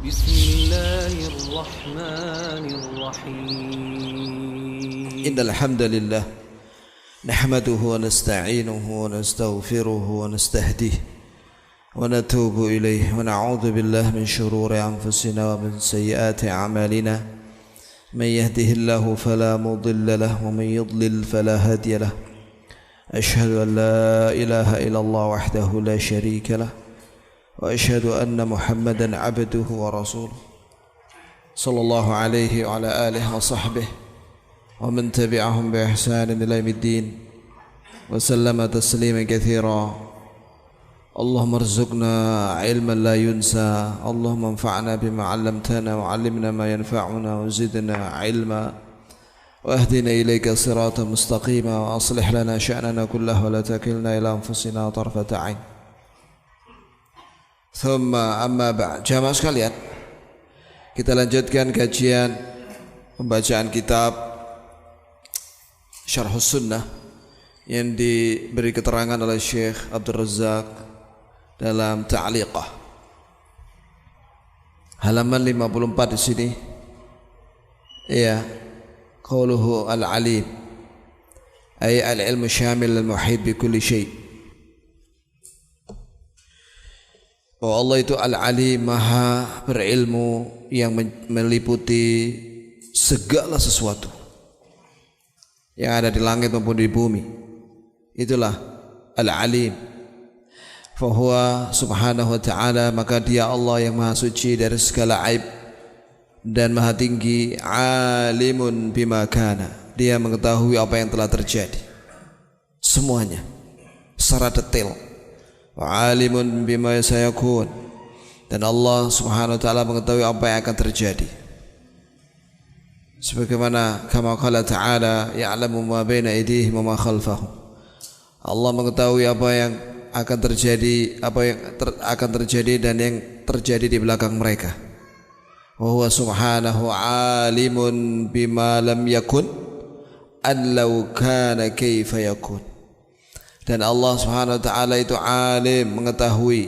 بسم الله الرحمن الرحيم إن الحمد لله نحمده ونستعينه ونستغفره ونستهديه ونتوب إليه ونعوذ بالله من شرور أنفسنا ومن سيئات أعمالنا من يهده الله فلا مضل له ومن يضلل فلا هادي له أشهد أن لا إله إلا الله وحده لا شريك له وأشهد أن محمدا عبده ورسوله صلى الله عليه وعلى آله وصحبه ومن تبعهم بإحسان إلى يوم الدين وسلم تسليما كثيرا اللهم ارزقنا علما لا ينسى اللهم انفعنا بما علمتنا وعلمنا ما ينفعنا وزدنا علما واهدنا إليك صراطا مستقيما وأصلح لنا شأننا كله ولا تكلنا إلى أنفسنا طرفة عين Thumma amma ba'd. Jamaah sekalian, kita lanjutkan kajian pembacaan kitab Syarhus Sunnah yang diberi keterangan oleh Syekh Abdul Razak dalam Ta'liqah. Halaman 54 di sini. Ya, qauluhu al-alim ay al-ilmu syamil al-muhit bi kulli syai'. Bahwa Allah itu Al-Alim, Maha berilmu yang meliputi segala sesuatu yang ada di langit maupun di bumi. Itulah Al-Alim. Fahuwa subhanahu wa ta'ala, maka dia Allah yang maha suci dari segala aib dan maha tinggi. Alimun bima kana, dia mengetahui apa yang telah terjadi semuanya secara detail. Wa alimun bima sayakun, dan Allah subhanahu wa ta'ala mengetahui apa yang akan terjadi. Sebagaimana kama qala ta'ala ya'lamu ma baina aydihim wa ma khalfahum, Allah mengetahui apa yang akan terjadi, akan terjadi dan yang terjadi di belakang mereka. Wa huwa subhanahu alimun bima lam yakun an law kana kaifa yakun. Dan Allah subhanahu wa ta'ala itu alim, mengetahui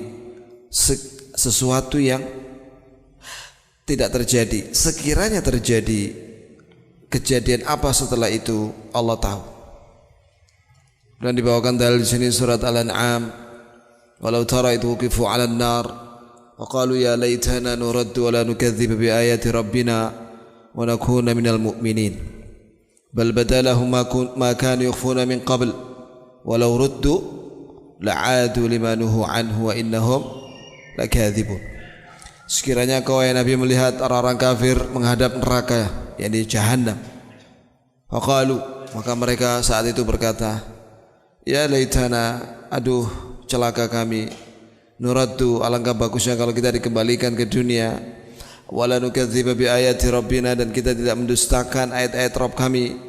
sesuatu yang tidak terjadi. Sekiranya terjadi kejadian apa setelah itu, Allah tahu. Dan dibawakan dalil di sini surat Al-An'am, walau tara idh wuqifu 'alan nar wa qalu ya laitana nuraddu wa la nukadzdziba bi ayati rabbina wa nakuna minal mu'minin bal badalahum ma kanu yukhfuna min qabl walau ruddu la'adu lima nuhu anhu wa innahum lakadzibun. Sekiranya kau ya Nabi melihat orang-orang kafir menghadap neraka, yakni jahannam, faqalu, maka mereka saat itu berkata, ya laitana, aduh celaka kami, nuraddu, alangkah bagusnya kalau kita dikembalikan ke dunia, wala nukadziba bi ayati rabbina, dan kita tidak mendustakan ayat-ayat Rabb kami,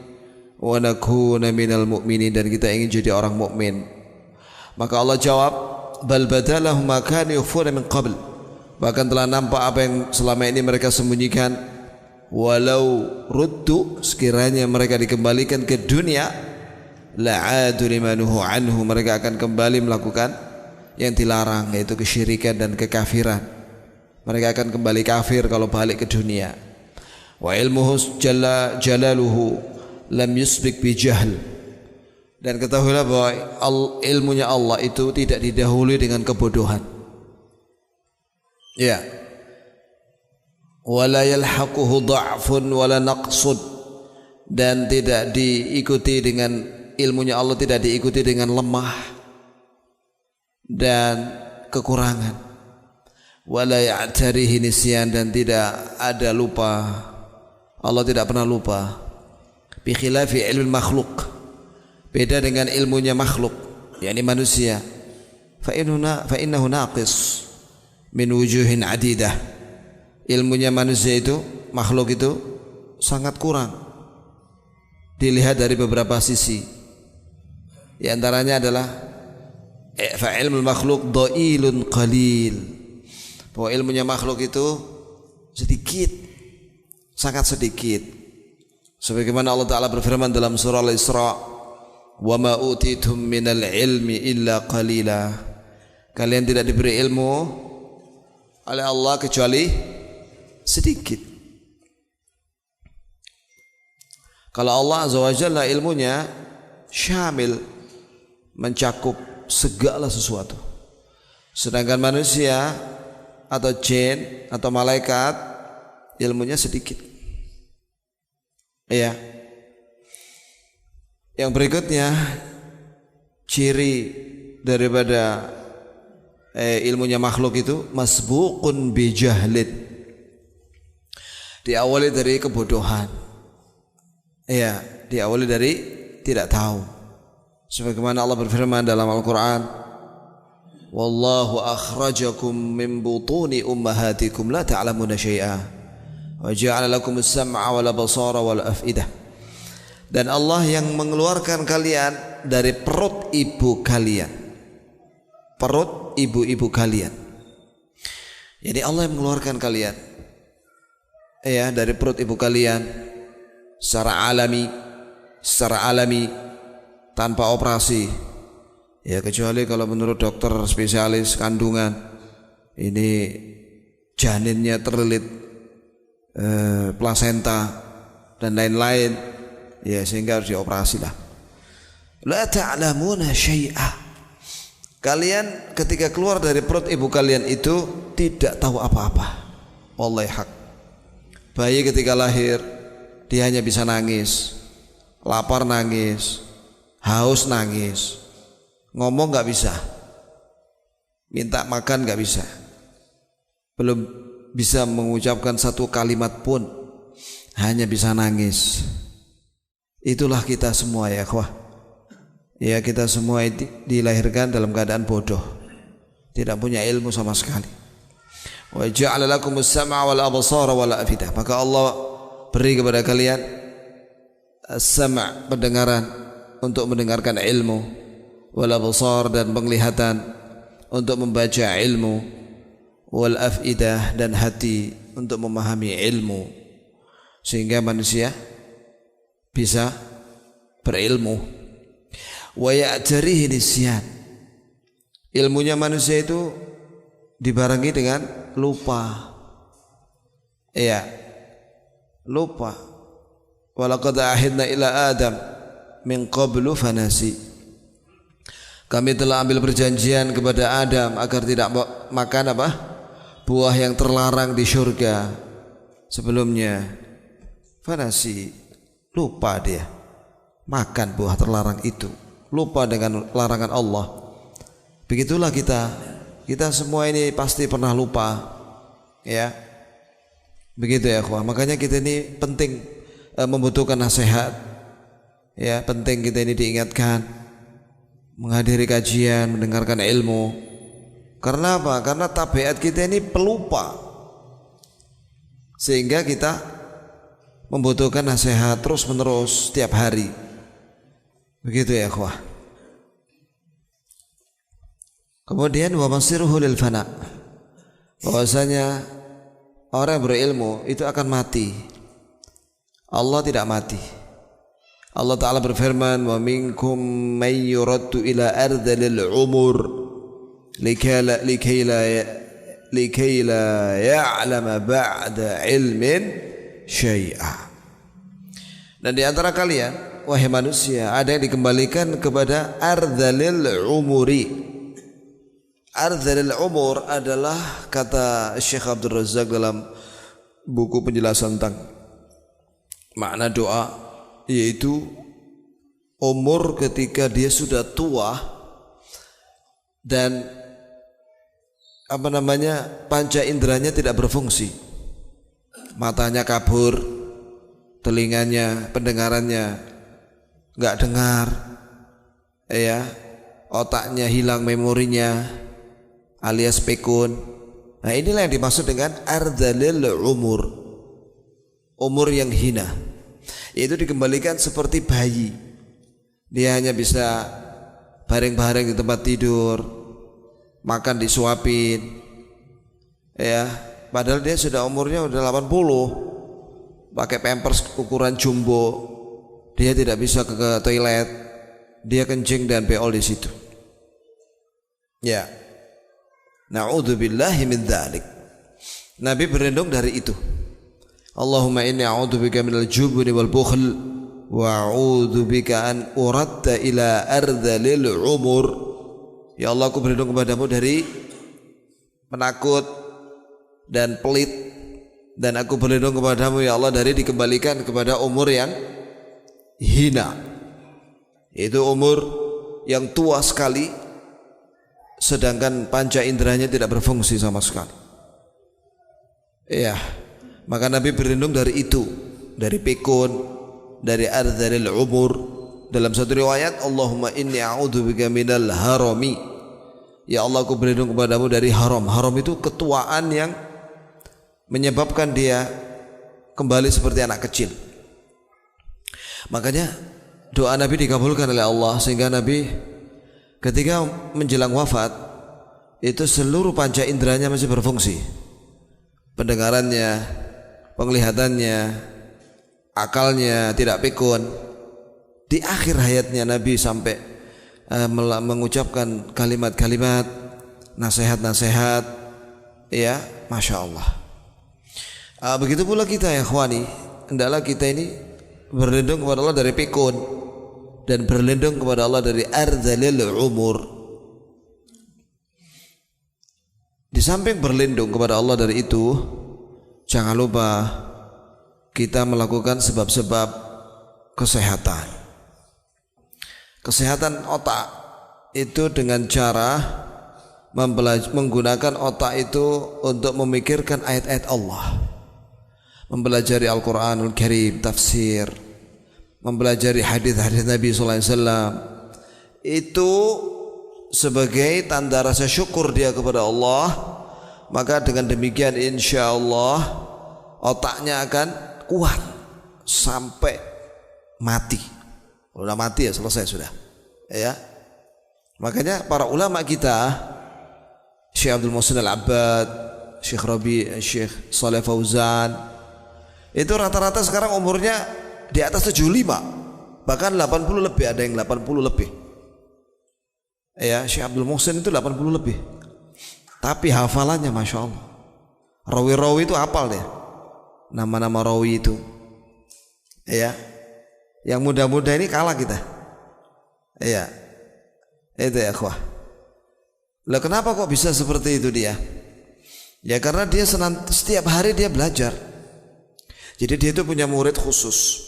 wa nakuna minal mu'minin, dan kita ingin jadi orang mukmin. Maka Allah jawab, bal badalahum ma kanu yukhfuna min qabl, bahkan telah nampak apa yang selama ini mereka sembunyikan. Walau ruddu, sekiranya mereka dikembalikan ke dunia, la'adu limanuhu anhu, mereka akan kembali melakukan yang dilarang, yaitu kesyirikan dan kekafiran. Mereka akan kembali kafir kalau balik ke dunia. Wa ilmuhu jalla jalaluhu lam yusbik bi jahl, dan ketahuilah bahwa ilmunya Allah itu tidak didahului dengan kebodohan. Ya, wala yalhaquhu dha'fun wala naqsud, dan tidak diikuti dengan ilmunya Allah, tidak diikuti dengan lemah dan kekurangan. Wala ya'tarihi nisyan, dan tidak ada lupa. Allah tidak pernah lupa. Bi khilafi ilmu makhluk, beda dengan ilmunya makhluk, yakni manusia. Fa innahu naqis min wujuhin adidah, ilmunya manusia itu, makhluk itu sangat kurang dilihat dari beberapa sisi. Di antaranya adalah fa ilmul makhluk dhailun qalil, bahwa ilmunya makhluk itu sedikit, sangat sedikit. Sebagaimana Allah Ta'ala berfirman dalam surah Al-Isra, wa ma utitum minal ilmi illa qalila, kalian tidak diberi ilmu oleh Allah kecuali sedikit. Kalau Allah Azza wa Jalla ilmunya syamil, mencakup segala sesuatu. Sedangkan manusia atau jin atau malaikat ilmunya sedikit. Iya. Yang berikutnya ciri daripada ilmunya makhluk itu masbuqun bi jahlin, diawali dari kebodohan. Iya, diawali dari tidak tahu. Sebagaimana Allah berfirman dalam Al-Qur'an, wallahu akhrajakum min butuni ummahatikum la ta'lamuna syai'a wa ja'ala lakum as-sam'a wal absara wal af'idah. Dan Allah yang mengeluarkan kalian dari perut ibu kalian. Perut ibu-ibu kalian. Jadi Allah yang mengeluarkan kalian ya dari perut ibu kalian secara alami tanpa operasi. Ya kecuali kalau menurut dokter spesialis kandungan ini janinnya terlilit plasenta dan lain-lain, ya sehingga harus dioperasi lah. La ta'lamuna syai'a. Kalian ketika keluar dari perut ibu kalian itu tidak tahu apa-apa. Wallahi hak. Bayi ketika lahir dia hanya bisa nangis, lapar nangis, haus nangis, ngomong gak bisa, minta makan gak bisa, belum bisa mengucapkan satu kalimat pun, hanya bisa nangis. Itulah kita semua ya akhwah. Ya kita semua dilahirkan dalam keadaan bodoh, tidak punya ilmu sama sekali. Wa ja'ala lakumus sam'a wal absara wal afidah. Maka Allah beri kepada kalian as-sam' pendengaran untuk mendengarkan ilmu, wal absar dan penglihatan untuk membaca ilmu, wal afidah dan hati untuk memahami ilmu, sehingga manusia bisa berilmu. Wa ya'tarihi nisyan. Ilmunya manusia itu dibarengi dengan lupa. Iya, lupa. Walaqad ahidna ila Adam min qablu fanasi. Kami telah ambil perjanjian kepada Adam agar tidak makan apa? Buah yang terlarang di surga sebelumnya. Fanasi, lupa dia makan buah terlarang itu, lupa dengan larangan Allah. Begitulah kita semua ini pasti pernah lupa, ya. Begitu ya akhwah. Makanya kita ini penting membutuhkan nasihat, ya. Penting kita ini diingatkan, menghadiri kajian, mendengarkan ilmu. Karena apa? Karena tabiat kita ini pelupa, sehingga kita membutuhkan nasihat terus menerus setiap hari. Begitu ya akhwah. Kemudian wa masiruhu lil fana, bahwasanya orang yang berilmu itu akan mati. Allah tidak mati. Allah Ta'ala berfirman, wa minkum man yuraddu ila ardhil umur likay la ya'lama ba'da ilmin syai'a. Dan di antara kalian wahai manusia ada yang dikembalikan kepada ardhalil umuri. Ardhalil umur adalah kata Syekh Abdul Razak dalam buku penjelasan tentang makna doa, yaitu umur ketika dia sudah tua dan panca inderanya tidak berfungsi, matanya kabur, telinganya, pendengarannya nggak dengar, ya, otaknya hilang memorinya alias pikun. Nah inilah yang dimaksud dengan ardhalil umur, umur yang hina, yaitu dikembalikan seperti bayi. Dia hanya bisa baring-baring di tempat tidur, makan disuapin, ya, padahal dia sudah umurnya udah 80, pakai pampers ukuran jumbo, dia tidak bisa ke toilet, dia kencing dan beol di situ. Ya, na'udzubillahi min dzalik. Nabi berlindung dari itu. Allahumma inni a'udzubika minal jubni wal bukhl wa a'udzubika an uradda ila ardhalil umur. Ya Allah, aku berlindung kepadamu dari penakut dan pelit, dan aku berlindung kepadamu ya Allah dari dikembalikan kepada umur yang hina, yaitu umur yang tua sekali sedangkan panca inderanya tidak berfungsi sama sekali. Ya, maka Nabi berlindung dari itu, dari pikun, dari ardhalil umur. Dalam satu riwayat, Allahumma inni a'udzubika minal harami. Ya Allah, aku berlindung kepadamu dari haram. Haram itu ketuaan yang menyebabkan dia kembali seperti anak kecil. Makanya doa Nabi dikabulkan oleh Allah, sehingga Nabi ketika menjelang wafat itu seluruh panca inderanya masih berfungsi. Pendengarannya, penglihatannya, akalnya tidak pikun. Di akhir hayatnya Nabi sampai mengucapkan kalimat-kalimat nasihat-nasihat, ya, Masya Allah. Begitu pula kita ya ikhwani, hendaklah kita ini berlindung kepada Allah dari pikun dan berlindung kepada Allah dari ardhalil umur. Di samping berlindung kepada Allah dari itu, jangan lupa kita melakukan sebab-sebab kesehatan. Kesehatan otak itu dengan cara menggunakan otak itu untuk memikirkan ayat-ayat Allah, mempelajari Al-Quranul Karim, tafsir, mempelajari hadis-hadis Nabi SAW. Itu sebagai tanda rasa syukur dia kepada Allah. Maka dengan demikian insya Allah otaknya akan kuat sampai mati. Udah mati ya selesai sudah, ya. Makanya para ulama kita, Syekh Abdul Muhsin Al-Abbad, Syekh Rabi, Syekh Saleh Fauzan, itu rata-rata sekarang umurnya di atas 75, bahkan 80 lebih, ada yang 80 lebih. Ya, Syekh Abdul Muhsin itu 80 lebih. Tapi hafalannya Masya Allah. Rawi-rawi itu hafal deh, nama-nama rawi itu. Ya, yang muda-muda ini kalah kita. Iya, itu ya akhwah. Lah kenapa kok bisa seperti itu dia? Ya karena dia setiap hari dia belajar. Jadi dia itu punya murid khusus.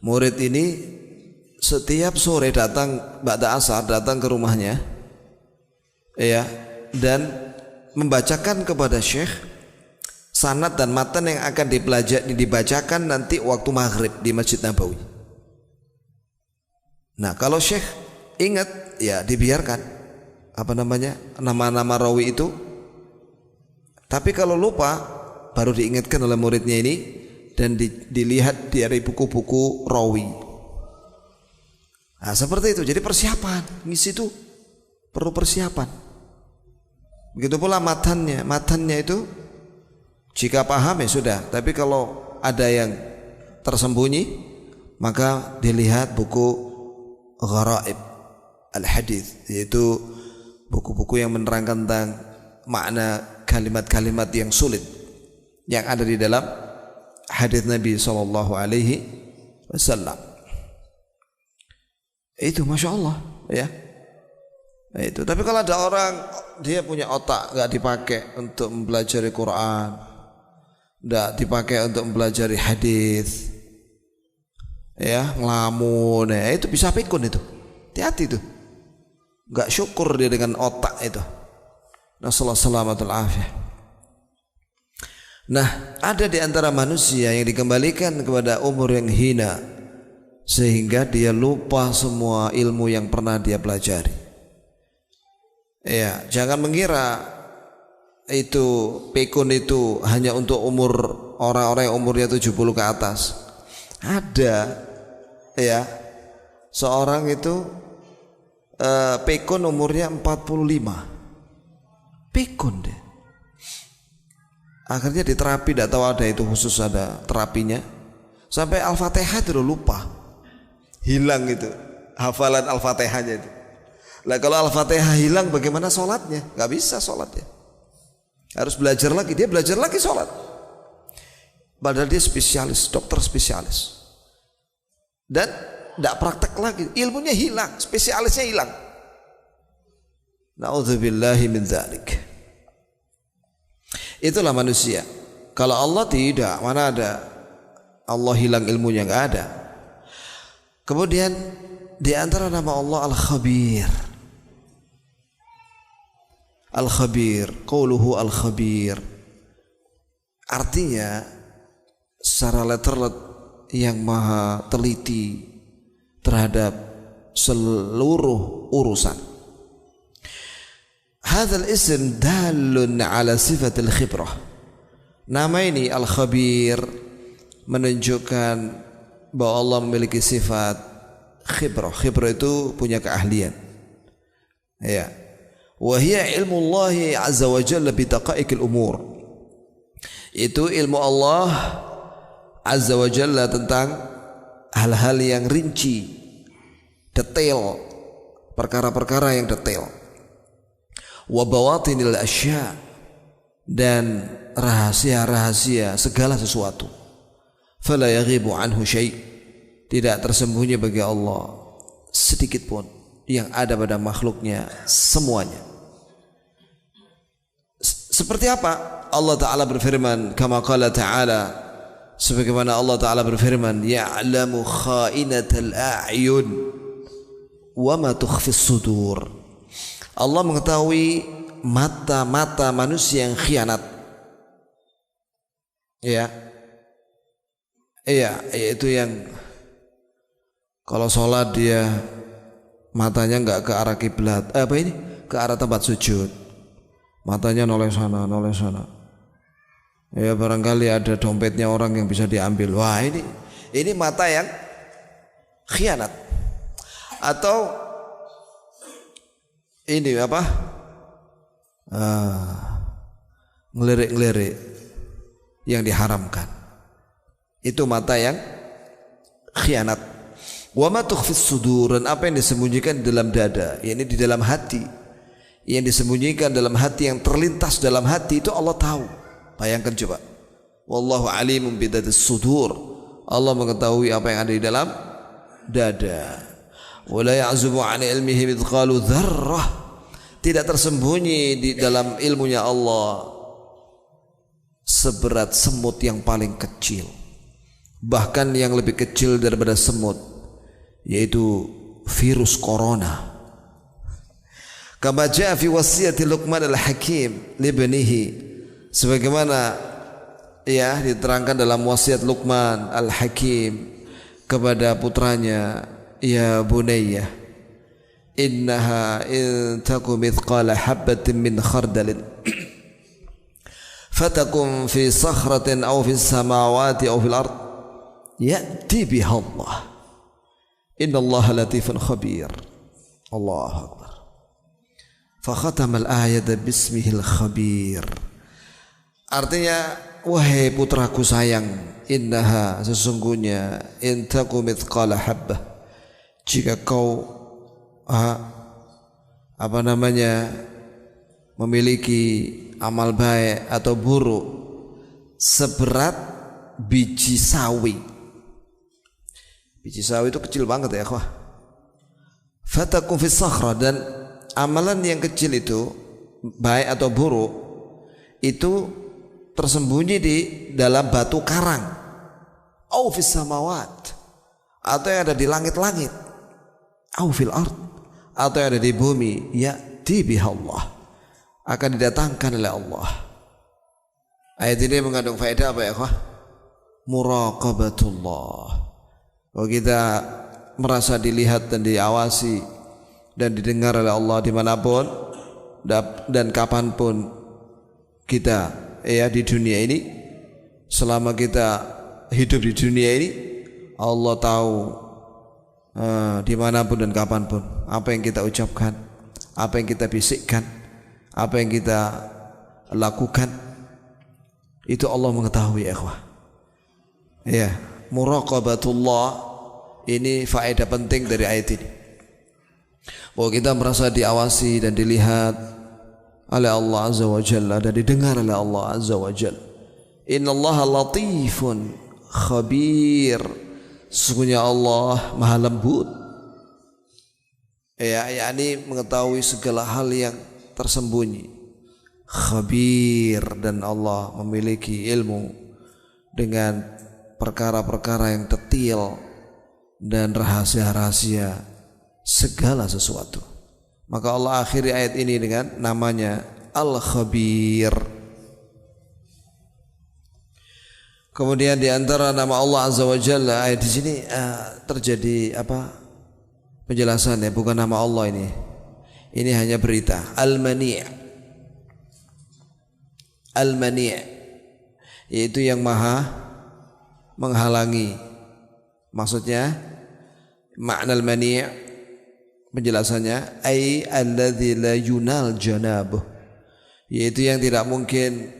Murid ini setiap sore datang ba'da asar, datang ke rumahnya, ya, dan membacakan kepada Syekh sanad dan matan yang akan dibacakan nanti waktu maghrib di Masjid Nabawi. Nah kalau Syekh ingat, ya dibiarkan nama-nama rawi itu. Tapi kalau lupa, baru diingatkan oleh muridnya ini dan dilihat dari buku-buku rawi. Nah seperti itu. Jadi persiapan ngisi itu perlu persiapan. Begitu pula matannya itu jika paham ya sudah, tapi kalau ada yang tersembunyi maka dilihat buku Gharaib Al-Hadits, yaitu buku-buku yang menerangkan tentang makna kalimat-kalimat yang sulit yang ada di dalam hadis Nabi SAW. Itu Masya Allah, ya. Itu. Tapi kalau ada orang dia punya otak nggak dipakai untuk mempelajari Quran, nggak dipakai untuk mempelajari hadis, ya, ngelamun, ya, itu bisa pikun itu. Hati-hati itu. Nggak syukur dia dengan otak itu. Nasallahu salamatul afiyah. Nah, ada di antara manusia yang dikembalikan kepada umur yang hina sehingga dia lupa semua ilmu yang pernah dia pelajari. Ya, jangan mengira itu pikun itu hanya untuk umur orang-orang yang umurnya 70 ke atas. Ada, ya, seorang itu pikun umurnya 45. Pikun deh. Akhirnya diterapi, tidak tahu ada itu khusus ada terapinya. Sampai Al-Fatihah itu udah lupa, hilang itu hafalan Al-Fatihahnya itu. Lah kalau Al-Fatihah hilang bagaimana sholatnya? Gak bisa sholatnya. Harus belajar lagi, dia belajar lagi sholat. Padahal dia spesialis, dokter spesialis. Dan tidak praktek lagi, ilmunya hilang, spesialisnya hilang. Na'udzubillahi min dzalik. Itulah manusia. Kalau Allah tidak, mana ada Allah hilang ilmunya, enggak ada. Kemudian di antara nama Allah Al-Khabir. Al-Khabir, qauluhu Al-Khabir. Artinya secara letterlet yang maha teliti terhadap seluruh urusan. Hadzal ism dalun ala sifatil khibrah. Nama ini Al-Khabir menunjukkan bahwa Allah memiliki sifat khibrah. Khibrah itu punya keahlian. Ya. Wa hiya ilmu Allah azza wa jalla bi daqaiqil umur. Itu ilmu Allah azza wa jalla tentang hal-hal yang rinci, detail, perkara-perkara yang detail. Wa bawatinil asya, dan rahasia-rahasia segala sesuatu. Fala yaghibu anhu syai', tidak tersembunyi bagi Allah sedikit pun yang ada pada makhluknya semuanya. Seperti apa? Allah Ta'ala berfirman, kama qala Ta'ala, sebagaimana Allah Ta'ala berfirman, ya'lamu kha'inatal a'yun wa ma tukhfis sudur. Allah mengetahui mata-mata manusia yang khianat. Ya. Iya, itu yang kalau sholat dia matanya enggak ke arah kiblat. Ke arah tempat sujud. Matanya noleh sana, noleh sana. Ya, barangkali ada dompetnya orang yang bisa diambil. Wah, ini mata yang khianat. Atau ini apa? Ngelirik-ngelirik yang diharamkan. Itu mata yang khianat. Wa ma tukhfis sudur, dan apa yang disembunyikan di dalam dada, yakni di dalam hati. Yang disembunyikan dalam hati, yang terlintas dalam hati, itu Allah tahu. Bayangkan coba. Wallahu alimun bidatis sudur. Allah mengetahui apa yang ada di dalam dada. Wa la ya'zubu 'an ilmihi mithqalu dzarrah. Tidak tersembunyi di dalam ilmunya Allah seberat semut yang paling kecil, bahkan yang lebih kecil daripada semut, yaitu virus corona. Kama jaa fi wasiyati Luqman al-Hakim li ibnihi, sebagaimana ya diterangkan dalam wasiat Luqman al-Hakim kepada putranya, ya bunayya innaha in takum mithqala habatin min khardalin fatakum fi sakhratin aw fi samawati aw fil ard ya'ti biha Allah innallaha latifun khabir. Allahu akbar. Fakhatam al-ayat bismihil khabir. Artinya, wahai putraku sayang, innaha, sesungguhnya, in taku mithqala habbah, jika kau memiliki amal baik atau buruk seberat biji sawi. Biji sawi itu kecil banget ya, akhwah. Fatakum fis sakhra, dan amalan yang kecil itu baik atau buruk itu tersembunyi di dalam batu karang, au fis samawat, atau yang ada di langit-langit, au fil ard, atau yang ada di bumi, ya'ti biha Allah, akan didatangkan oleh Allah. Ayat ini mengandung faedah apa ya, akhwah? Muraqabatullah. Kalau kita merasa dilihat dan diawasi dan didengar oleh Allah dimanapun dan kapanpun kita di dunia ini, selama kita hidup di dunia ini, Allah tahu dimanapun dan kapanpun apa yang kita ucapkan, apa yang kita bisikkan, apa yang kita lakukan, itu Allah mengetahui, ikhwah. Ya, muraqabatullah, ini faedah penting dari ayat ini, bahwa kita merasa diawasi dan dilihat oleh Allah Azza wa Jalla dan didengar oleh Allah Azza wa Jalla. Innallaha latifun khabir. Sesungguhnya Allah maha lembut, ya, yakni mengetahui segala hal yang tersembunyi. Khabir, dan Allah memiliki ilmu dengan perkara-perkara yang detail dan rahasia-rahasia segala sesuatu. Maka Allah akhiri ayat ini dengan namanya Al-Khabir. Kemudian di antara nama Allah Azza wa Jalla, ayat di sini terjadi penjelasannya, bukan nama Allah ini. Ini hanya berita. Al-Mani'. Al-Mani', yaitu yang maha menghalangi. Maksudnya makna al-Mani' penjelasannya ay alladzi la yunal janabuh, yaitu yang tidak mungkin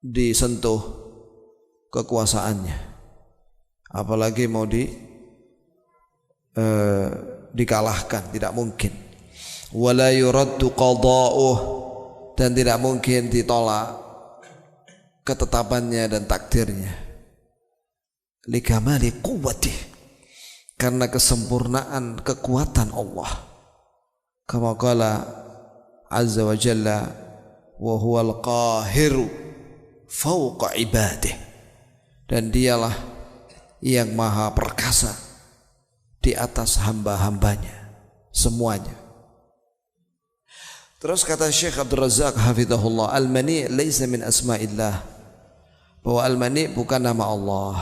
disentuh kekuasaannya, apalagi mau dikalahkan, tidak mungkin. Wala yuraddu qada'uh, dan tidak mungkin ditolak ketetapannya dan takdirnya. Likamali quwwatih, karena kesempurnaan kekuatan Allah. Kama qala Azza wa Jalla, wa huwal qahiru fauqa ibadih, dan dialah yang maha perkasa di atas hamba-hambanya semuanya. Terus kata Syekh Abdul Razak hafizahullah, al-mani' laisa min asma'illah, bahwa al-mani' bukan nama Allah.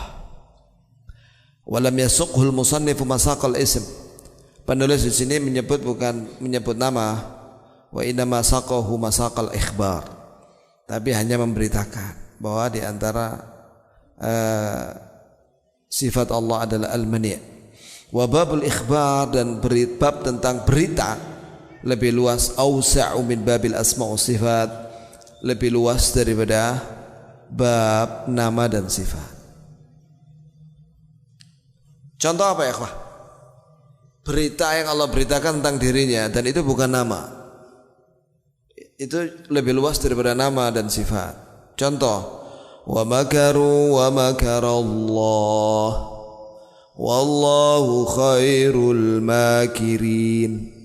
Walam yasuqhul musannifu masaqal ism, penulis di sini bukan menyebut nama, wa inna masaqahu masaqal ikhbar, tapi hanya memberitakan bahwa di antara sifat Allah adalah al-mani'. Wa babul ikhbar, dan bab tentang berita lebih luas, awsa'u min babil asma' wa sifat, lebih luas daripada bab nama dan sifat. Contoh apa ya, ikhwah? Berita yang Allah beritakan tentang dirinya, dan itu bukan nama, itu lebih luas daripada nama dan sifat. Contoh, wa makaru wa makarallah wallahu khairul makirin.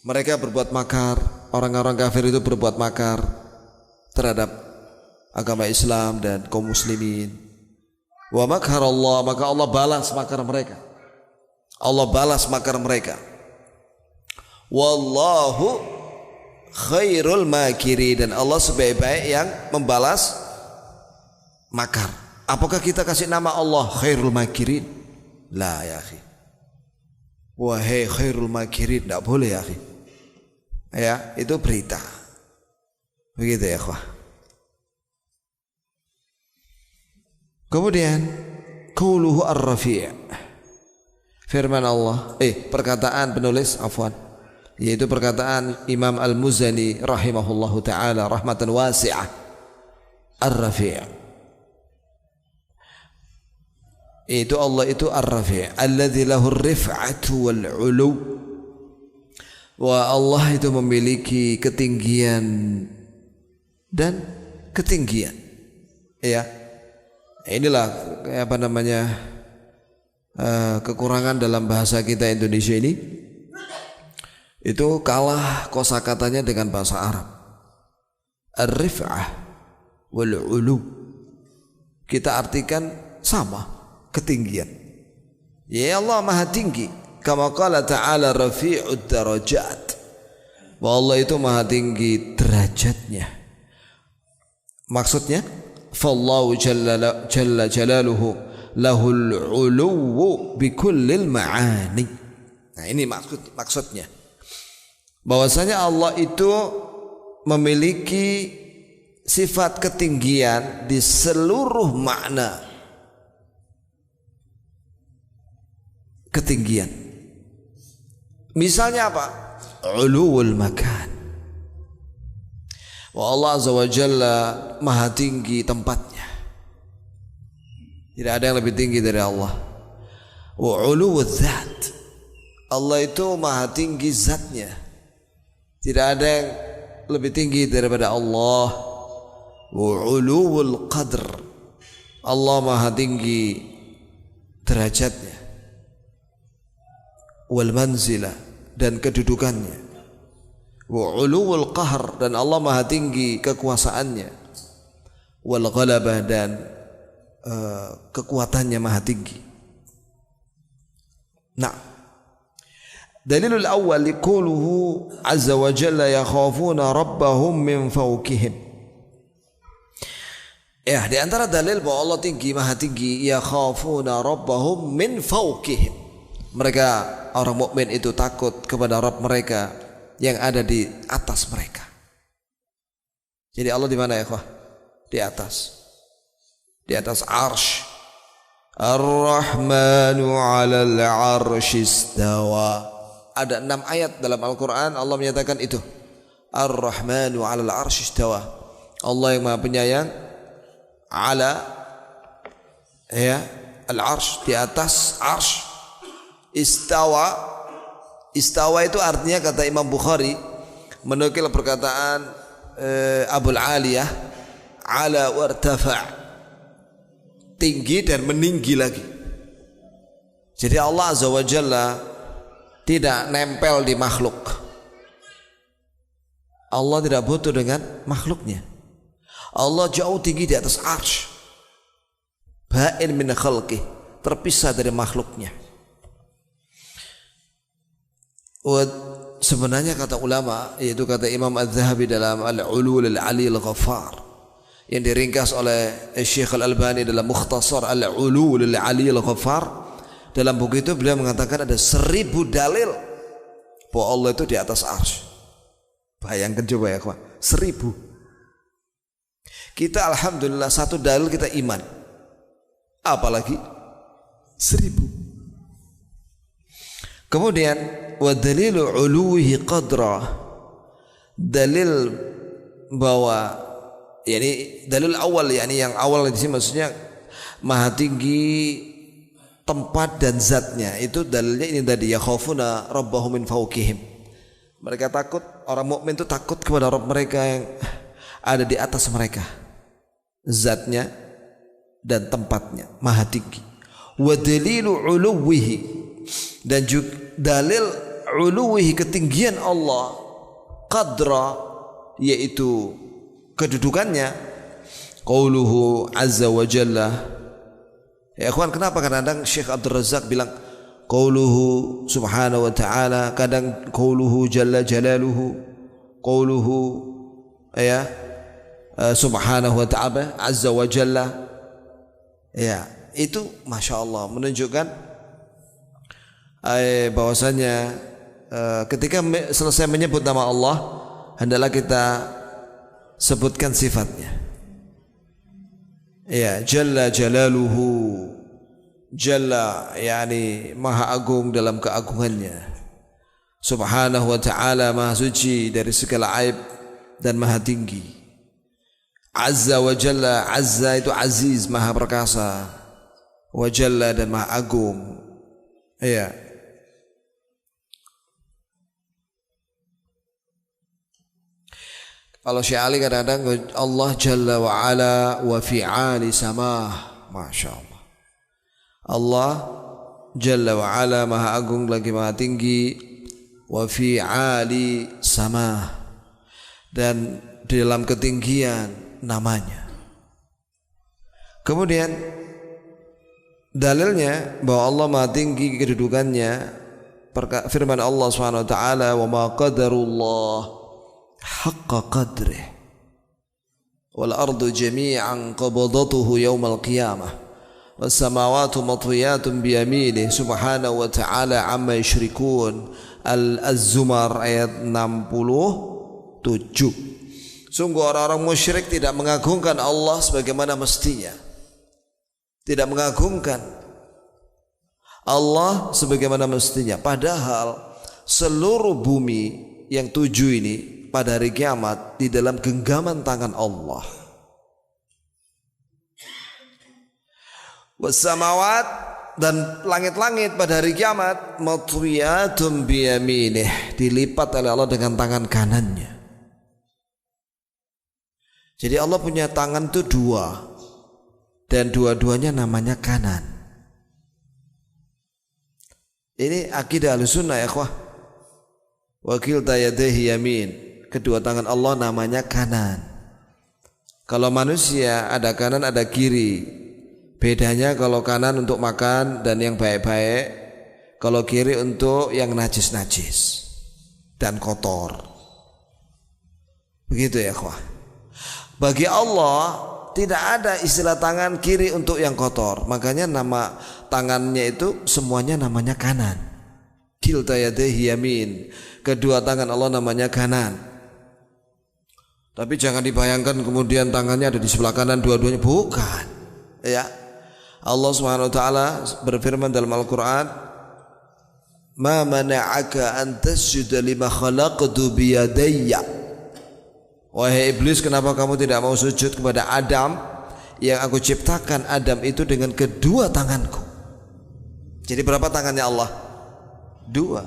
Mereka berbuat makar, orang-orang kafir itu berbuat makar terhadap agama Islam dan kaum muslimin. Wa makarallah, maka Allah balas makar mereka. Allah balas makar mereka. Wallahu khairul makiri, dan Allah sebaik-baik yang membalas makar. Apakah kita kasih nama Allah khairul makirin? La ya akhi. Wahai khairul makirin, tidak boleh ya akhi. Ya, itu berita. Begitu ya akhwah. Kemudian qauluhu ar-rafi', firman Allah, perkataan penulis, afwan, yaitu perkataan Imam Al-Muzani rahimahullahu ta'ala rahmatan wasi'ah, ar-rafi', itu Allah itu ar-rafi', alladzi lahu ar-rif'atu wal-'ulu, wa Allah itu memiliki ketinggian dan ketinggian. Ya, inilah kekurangan dalam bahasa kita Indonesia ini, itu kalah kosakatanya dengan bahasa Arab. Ar-rif'ah wal-'ulu kita artikan sama, ketinggian. Ya, Allah maha tinggi. Kama qala ta'ala rafi'ud darajat, bahwa Allah itu maha tinggi derajatnya. Maksudnya, fallahu jalla jalaluhu lahul 'uluwu bikullil ma'ani. Nah, ini maksudnya, bahwasanya Allah itu memiliki sifat ketinggian di seluruh makna ketinggian. Misalnya apa? Uluwul makan. Wa Allah azza wa jalla maha tinggi tempatnya, tidak ada yang lebih tinggi dari Allah. Wa uluwul zat, Allah itu maha tinggi zatnya, Tidak ada yang lebih tinggi daripada Allah. Wa uluwul qadr, Allah maha tinggi derajatnya. Wal manzilah, dan kedudukannya. Wa uluwul qahr, dan Allah maha tinggi kekuasaannya. Wal ghalabah, dan kekuatannya maha tinggi. Nah, dalilul awal liquluhu azza wa jalla yakhafuna rabbahum min fawqihim. Ya, di antara dalil bahwa Allah tinggi, maha tinggi, yakhafuna rabbahum min fawqihim. Mereka orang mukmin itu takut kepada Rabb mereka yang ada di atas mereka. Jadi Allah di mana ya, ikhwah? Di atas. Di atas arsy. Ar-Rahmanu 'alal 'arsy istawa. Ada 6 ayat dalam Al-Quran Allah menyatakan itu. Ar-Rahmanu 'alal 'arsy istawa. Allah yang Maha Penyayang, ala, ya, al-'arsy, di atas arsy. Istawa. Istawa itu artinya, kata Imam Bukhari menukil perkataan Abul Aliyah, ala wartafa', tinggi dan meninggi lagi. Jadi Allah azza wa jalla tidak nempel di makhluk. Allah tidak butuh dengan makhluknya. Allah jauh tinggi di atas arsy, ba'in min khalqih, terpisah dari makhluknya. Sebenarnya kata ulama, yaitu kata Imam Az-Zahabi dalam Al-Ulul Al-Ali Al-Ghaffar, yang diringkas oleh Syekh Al-Albani dalam Mukhtasar Al-Ulul Al-Ali Al-Ghaffar, dalam buku itu beliau mengatakan ada 1000 dalil bahwa Allah itu di atas arsy. Bayangkan coba ya kawan, 1000. Kita alhamdulillah 1 dalil kita iman, apalagi 1000. Kemudian wa dalilu uluhi qadra, dalil bahwa, yakni dalil awal, yakni yang awal di sini maksudnya maha tinggi tempat dan zatnya, itu dalilnya ini tadi, yakhafuna rabbahum min fawqihim. Mereka takut, orang mukmin itu takut kepada Rabb mereka yang ada di atas mereka, zatnya dan tempatnya maha tinggi. Wa dalilu uluwihi, dan juga dalil uluwihi, ketinggian Allah, qadra, yaitu kedudukannya, qauluhu azza wa jalla. Ya ikhwan, kenapa kadang-kadang Syekh Abdul Razak bilang qauluhu subhanahu wa ta'ala, kadang qauluhu jalla jalaluhu, qauluhu ya subhanahu wa ta'ala azza wa jalla. Ya, itu Masya Allah menunjukkan bahwasanya ketika selesai menyebut nama Allah, hendaklah kita sebutkan sifatnya. Ya, jalla jalaluhu, jalla yakni maha agung dalam keagungannya, subhanahu wa ta'ala maha suci dari segala aib dan maha tinggi. Azza wa jalla, azza itu aziz, maha perkasa, wa jalla, dan maha agung. Ya, kalau Syekh Ali kadang-kadang Allah jalla wa ala wa fi'ali samah. Masya Allah, Allah jalla wa ala maha agung lagi maha tinggi, wa fi'ali samah, dan di dalam ketinggian namanya. Kemudian dalilnya bahwa Allah maha tinggi kedudukannya, firman Allah SWT, wa ma qadarullah haqqa qadrih wal ardu jami'an qabadatuhu yawmal qiyamah was samawati matwiyatun biyaminih subhanahu wa ta'ala amma yushrikun. Al-Zumar ayat 67. Sungguh orang-orang musyrik tidak mengagungkan Allah sebagaimana mestinya, tidak mengagungkan Allah sebagaimana mestinya, padahal seluruh bumi yang 7 ini pada hari kiamat di dalam genggaman tangan Allah. Was samawat, dan langit-langit pada hari kiamat matwiyatun biyaminih, dilipat oleh Allah dengan tangan kanannya. Jadi Allah punya tangan itu dua, dan dua-duanya namanya kanan. Ini akidah Ahlussunnah ya ikhwah. Wa kilta yadayhi yamin, kedua tangan Allah namanya kanan. Kalau manusia ada kanan ada kiri. Bedanya kalau kanan untuk makan dan yang baik-baik, kalau kiri untuk yang najis-najis dan kotor. Begitu ya ikhwah. Bagi Allah tidak ada istilah tangan kiri untuk yang kotor. Makanya nama tangannya itu semuanya namanya kanan. Kilta yadayhi yamin, kedua tangan Allah namanya kanan. Tapi jangan dibayangkan kemudian tangannya ada di sebelah kanan dua-duanya, bukan. Ya. Allah Subhanahu wa taala berfirman dalam Al-Qur'an, "Ma mana'aka an tasjuda lima khalaqtu bi yadayya." Wahai iblis, kenapa kamu tidak mau sujud kepada Adam yang aku ciptakan Adam itu dengan kedua tanganku? Jadi berapa tangannya Allah? Dua.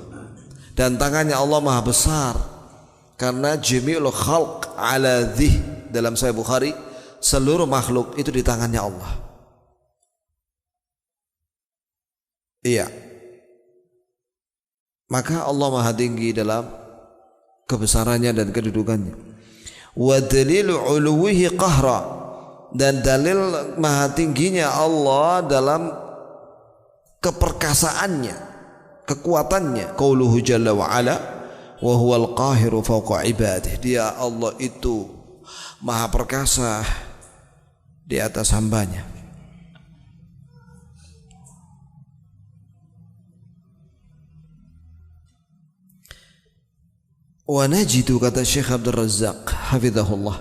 Dan tangannya Allah maha besar, karena jami'ul khalq ala dhih, dalam Sahih Bukhari, seluruh makhluk itu di tangannya Allah. Iya. Maka Allah maha tinggi dalam kebesarannya dan kedudukannya. Wa dalilu uluwihi qahra, dan dalil maha tingginya Allah dalam keperkasaannya, kekuatannya. Qauluhu jalla wa ala wa huwal qahiru fawqa ibadihi, dia Allah itu maha perkasa di atas hambanya. Wa najidu, kata Syekh Abdul Razzaq hafizahullah,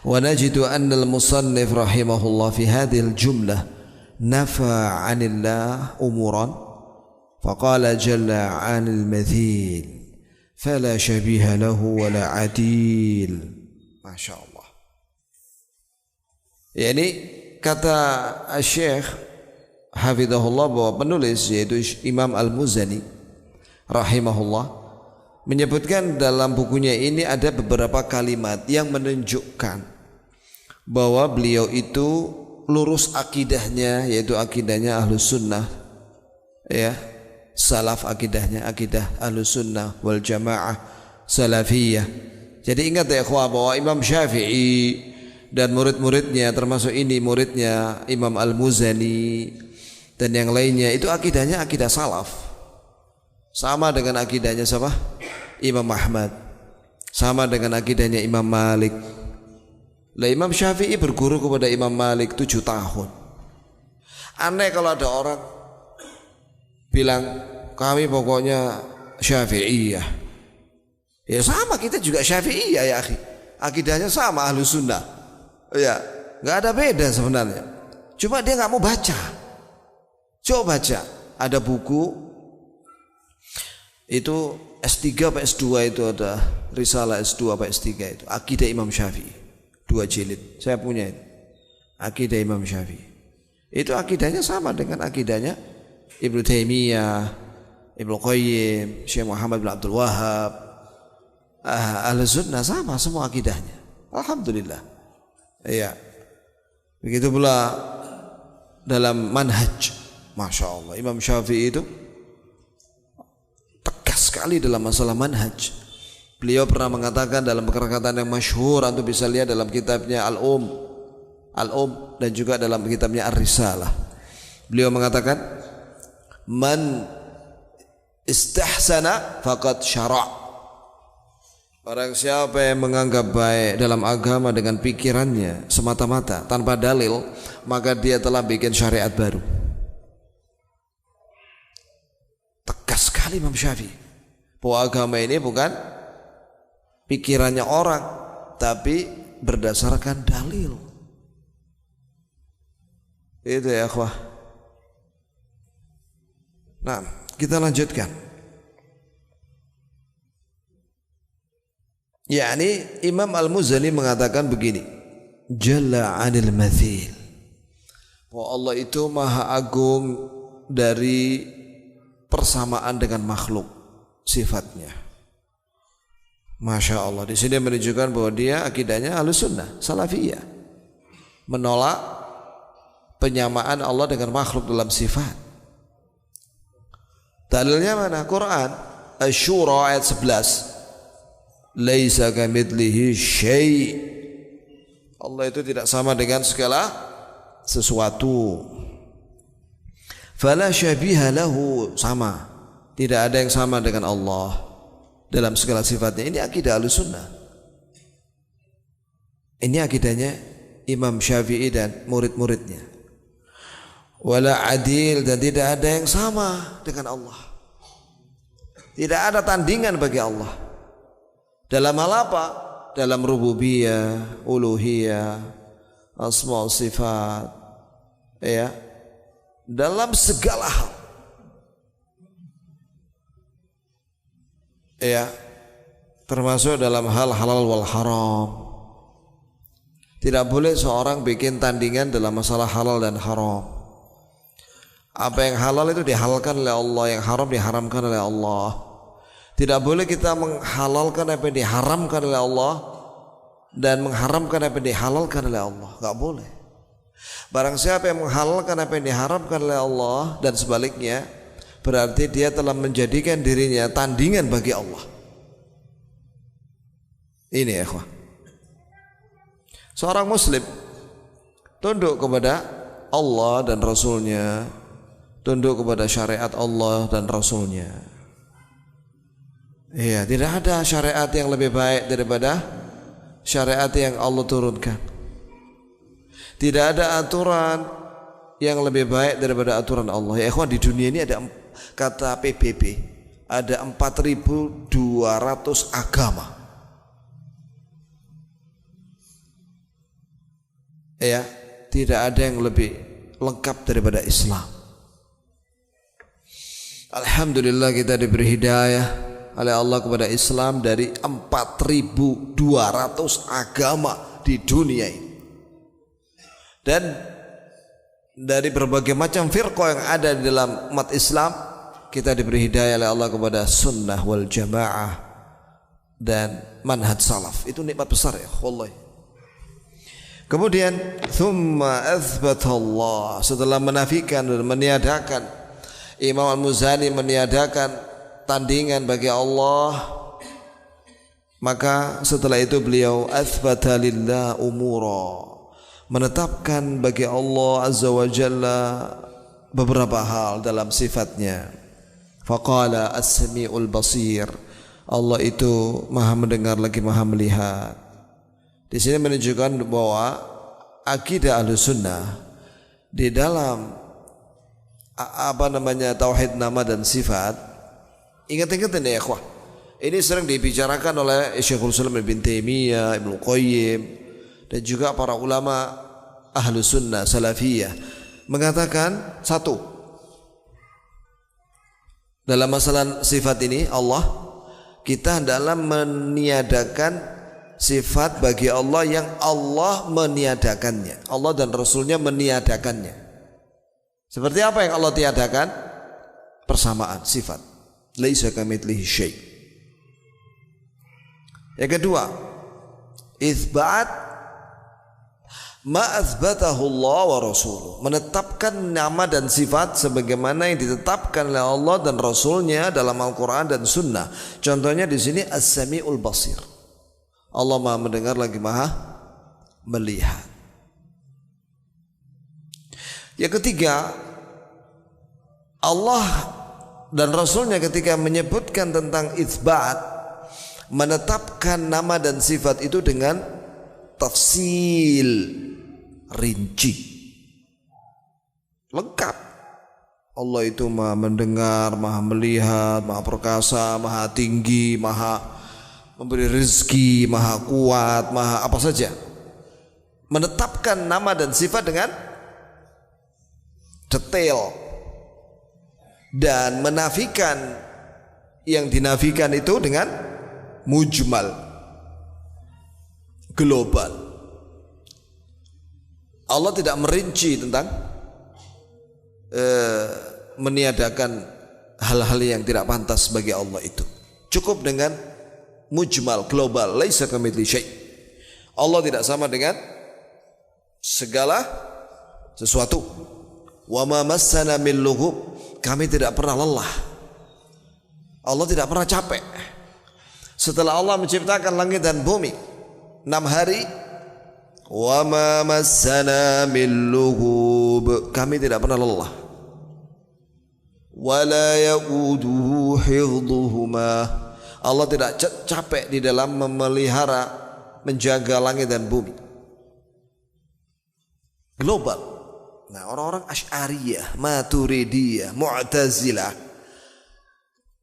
wa najidu anna al-musannif rahimahullah fi hadhihi al-jumlah nafa 'anillah umuran faqala jalla 'anil mathil fala syabiha lahu wala adil. Masya Allah. Yani kata Syekh hafizahullah bahwa penulis yaitu Imam Al-Muzani rahimahullah menyebutkan dalam bukunya ini ada beberapa kalimat yang menunjukkan bahwa beliau itu lurus akidahnya, yaitu akidahnya Ahlus Sunnah, ya, salaf akidahnya, akidah Ahlus Sunnah wal Jamaah salafiyah. Jadi ingat ya ikhwah bahwa Imam Syafi'i dan murid-muridnya, termasuk ini muridnya Imam Al-Muzani dan yang lainnya, itu akidahnya akidah salaf. Sama dengan akidahnya siapa? Imam Ahmad. Sama dengan akidahnya Imam Malik. Lah Imam Syafi'i berguru kepada Imam Malik 7 tahun. Aneh kalau ada orang bilang kami pokoknya Syafi'iyah. Ya sama, kita juga Syafi'iyah ya akhi. Akidahnya sama, Ahlus Sunnah. Ya, enggak ada beda sebenarnya. Cuma dia enggak mau baca. Coba baca, ada buku itu S3 apa S2 itu, ada risalah S2 apa S3 itu akidah Imam Syafi'i 2 jilid, saya punya itu akidah Imam Syafi'i. Itu akidahnya sama dengan akidahnya Ibnu Taimiyah, Ibnu Qayyim, Syekh Muhammad bin Abdul Wahhab. Ahlus Sunnah sama semua akidahnya, alhamdulillah. Iya. Begitu pula dalam manhaj, Masya Allah, Imam Syafi'i itu sekali dalam masalah manhaj. Beliau pernah mengatakan dalam perkataan yang masyhur, antum bisa lihat dalam kitabnya Al-Um dan juga dalam kitabnya Ar-Risalah. Beliau mengatakan, man istahsana faqad syara'. Orang siapa yang menganggap baik dalam agama dengan pikirannya semata-mata tanpa dalil, maka dia telah bikin syariat baru. Tegas sekali Imam Syafi'i bahwa agama ini bukan pikirannya orang, tapi berdasarkan dalil. Itu ya akhwah. Nah, kita lanjutkan. Yani Imam Al-Muzani mengatakan begini, Jalla 'anil mathil, bahwa Allah itu maha agung dari persamaan dengan makhluk sifatnya. Masya Allah, di sini menunjukkan bahwa dia akidahnya Ahlussunnah Salafiyah, menolak penyamaan Allah dengan makhluk dalam sifat. Dalilnya mana? Quran Asy-Syura ayat 11. Laisa kamitslihi syai'. Allah itu tidak sama dengan segala sesuatu. Fala syabiha lahu, sama. Tidak ada yang sama dengan Allah dalam segala sifatnya. Ini akidah Ahlussunnah. Ini akidahnya Imam Syafi'i dan murid-muridnya. Wala adil, dan tidak ada yang sama dengan Allah. Tidak ada tandingan bagi Allah. Dalam hal apa? Dalam rububiyah, uluhiyah, asma' sifat, ya, dalam segala hal, ya, termasuk dalam hal halal wal haram. Tidak boleh seorang bikin tandingan dalam masalah halal dan haram. Apa yang halal itu dihalalkan oleh Allah, yang haram diharamkan oleh Allah. Tidak boleh kita menghalalkan apa yang diharamkan oleh Allah dan mengharamkan apa yang dihalalkan oleh Allah. Gak boleh. Barang siapa yang menghalalkan apa yang diharamkan oleh Allah dan sebaliknya, berarti dia telah menjadikan dirinya tandingan bagi Allah. Ini ya ikhwah. Seorang muslim tunduk kepada Allah dan Rasulnya, tunduk kepada syariat Allah dan Rasulnya. Iya, tidak ada syariat yang lebih baik daripada syariat yang Allah turunkan. Tidak ada aturan yang lebih baik daripada aturan Allah. Ya ikhwan, di dunia ini ada, kata PBB, ada 4.200 agama. Ya, tidak ada yang lebih lengkap daripada Islam. Alhamdulillah kita diberi hidayah oleh Allah kepada Islam dari 4.200 agama di dunia ini, dan dari berbagai macam firqah yang ada di dalam umat Islam, kita diberi hidayah oleh Allah kepada sunnah wal jamaah dan manhaj salaf. Itu nikmat besar ya wallahi. Kemudian thumma athbata Allah, setelah menafikan dan meniadakan, Imam Al-Muzani meniadakan tandingan bagi Allah, maka setelah itu beliau athbata lillah umura, menetapkan bagi Allah azza wa jalla beberapa hal dalam sifatnya. Faqala as-sami'ul basir, Allah itu maha mendengar lagi maha melihat. Di sini menunjukkan bahwa akidah Ahlussunnah di dalam tauhid nama dan sifat. Ingat-ingat ini ya ikhwah, ini sering dibicarakan oleh Syekhul Islam Ibn Taimiyah, Ibnu Qayyim, dan juga para ulama Ahlussunnah Salafiyah, mengatakan satu, dalam masalah sifat ini Allah, kita hendaklah meniadakan sifat bagi Allah yang Allah meniadakannya, Allah dan Rasulnya meniadakannya. Seperti apa yang Allah tiadakan? Persamaan sifat. Laisa kamitslihi syai'. Yang kedua, itsbat ma atsbatahu Allah wa rasuluh, menetapkan nama dan sifat sebagaimana yang ditetapkan oleh Allah dan Rasulnya dalam Al-Quran dan Sunnah. Contohnya di sini as-sami'ul basir, Allah maha mendengar lagi maha melihat. Yang ketiga, Allah dan Rasulnya ketika menyebutkan tentang itsbat, menetapkan nama dan sifat itu dengan tafsil, rinci, lengkap. Allah itu maha mendengar, maha melihat, maha perkasa, maha tinggi, maha memberi rezeki, maha kuat, maha apa saja. Menetapkan nama dan sifat dengan detail, dan menafikan yang dinafikan itu dengan mujmal, global. Allah tidak merinci tentang meniadakan hal-hal yang tidak pantas bagi Allah itu. Cukup dengan mujmal, global, laisa kamitslihi syai'. Allah tidak sama dengan segala sesuatu. Wa ma massana min lughub, kami tidak pernah lelah. Allah tidak pernah capek. Setelah Allah menciptakan langit dan bumi 6 hari, wa ma massana min lughub, kami tidak pernah lelah. Wa la yauduhu hifdhuhuma, Allah tidak capek di dalam memelihara, menjaga langit dan bumi. Global. Nah, orang-orang Asy'ariyah, Maturidiyah, Mu'tazilah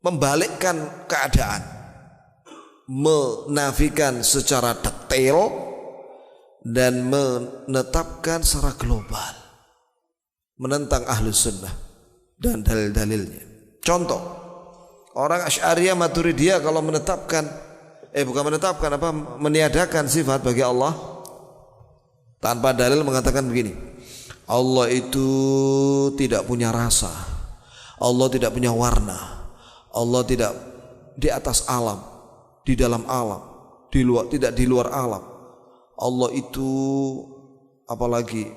membalikkan keadaan, menafikan secara detail dan menetapkan secara global, menentang Ahlus Sunnah dan dalil-dalilnya. Contoh, orang Asy'ariyah, Maturidiyah kalau meniadakan sifat bagi Allah tanpa dalil, mengatakan begini: Allah itu tidak punya rasa, Allah tidak punya warna, Allah tidak di atas alam, di dalam alam, tidak di luar alam. Allah itu apalagi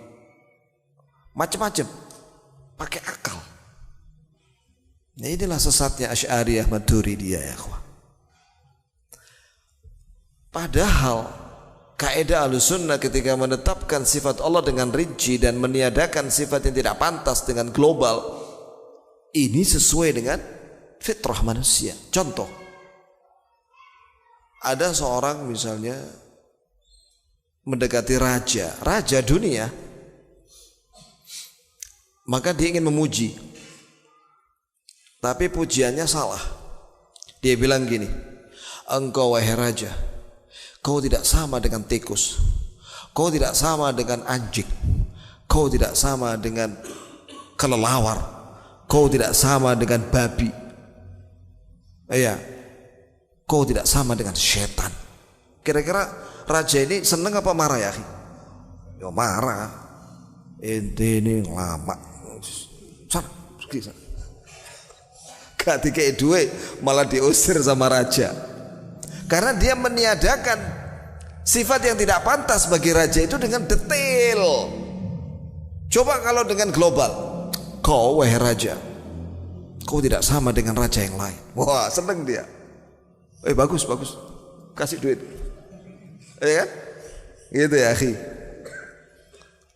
macam-macam, pakai akal. Nah, inilah sesatnya Asy'ariyah, Maturidiyah ya kawan. Padahal kaidah Ahlussunnah ketika menetapkan sifat Allah dengan rinci dan meniadakan sifat yang tidak pantas dengan global, ini sesuai dengan fitrah manusia. Contoh, ada seorang misalnya mendekati raja dunia, maka dia ingin memuji, tapi pujiannya salah. Dia bilang gini: engkau wahai raja, kau tidak sama dengan tikus, kau tidak sama dengan anjing, kau tidak sama dengan kelelawar, kau tidak sama dengan babi, kau tidak sama dengan setan. Kira-kira raja ini seneng apa marah ya? Ya marah. Ente ini lama. Gak dikei duit, malah diusir sama raja. Karena dia meniadakan sifat yang tidak pantas bagi raja itu dengan detail. Coba kalau dengan global, kau wahai raja, kau tidak sama dengan raja yang lain. Wah, seneng dia. Bagus, kasih duit. Kan? Gitu ya, akhi.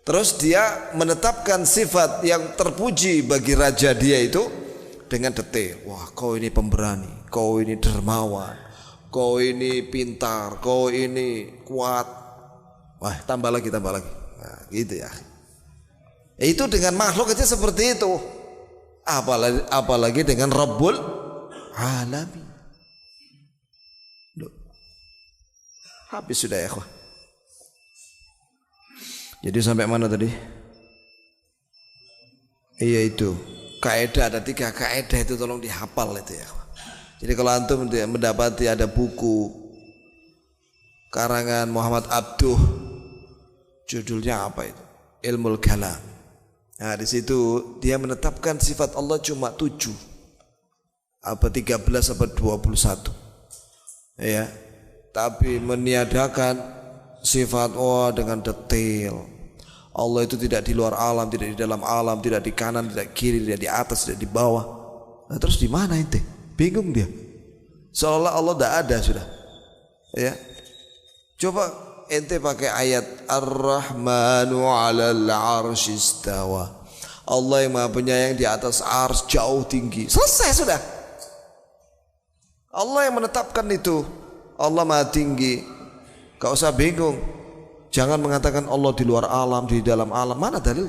Terus dia menetapkan sifat yang terpuji bagi raja dia itu dengan detail. Wah, kau ini pemberani, kau ini dermawan, kau ini pintar, kau ini kuat. Wah, tambah lagi. Nah, gitu ya. Itu dengan makhluk aja seperti itu. Apalagi dengan Rabbul Alamin. Habis sudah ya, ikhwah. Jadi sampai mana tadi? Iya itu. Kaidah, ada 3 kaidah itu, tolong dihafal itu ya. Jadi kalau antum mendapati ada buku karangan Muhammad Abduh, judulnya apa itu? Ilmul Kalam. Nah, di situ dia menetapkan sifat Allah cuma 7. Apa 13 apa 21. Ya. Tapi meniadakan sifat Allah dengan detail. Allah itu tidak di luar alam, tidak di dalam alam, tidak di kanan, tidak kiri, tidak di atas, tidak di bawah. Nah, terus di mana ente? Bingung dia. Seolah Allah tidak ada sudah. Ya. Coba ente pakai ayat Ar-Rahmanu 'alal 'arsy istawa. Allah yang Maha Penyayang di atas ars, jauh tinggi. Selesai sudah. Allah yang menetapkan itu. Allah Maha Tinggi. Gak usah bingung. Jangan mengatakan Allah di luar alam, di dalam alam. Mana dalil?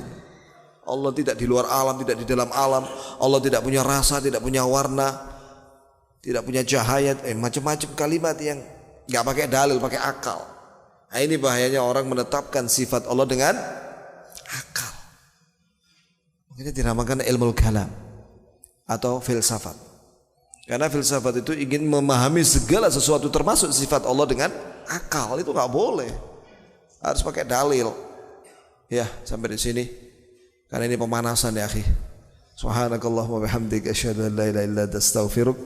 Allah tidak di luar alam, tidak di dalam alam. Allah tidak punya rasa, tidak punya warna, tidak punya cahaya. Macam-macam kalimat yang gak pakai dalil, pakai akal. Nah, ini bahayanya orang menetapkan sifat Allah dengan akal. Makanya dinamakan ilmu kalam atau filsafat. Karena filsafat itu ingin memahami segala sesuatu termasuk sifat Allah dengan akal. Itu gak boleh. Harus pakai dalil. Ya, sampai di sini. Karena ini pemanasan ya, akhi. Subhanakallahumma bihamdika asyhadu an la ilaha illa anta astaghfiruka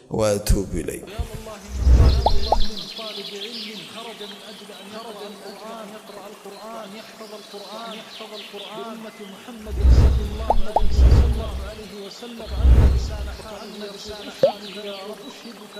wa atubu ilaik. طالب علم خرج من أجل أن يقرأ القرآن يحفظ القرآن بأمة محمد صلى الله عليه وسلم. أن لسان حاله يا رب أشهدك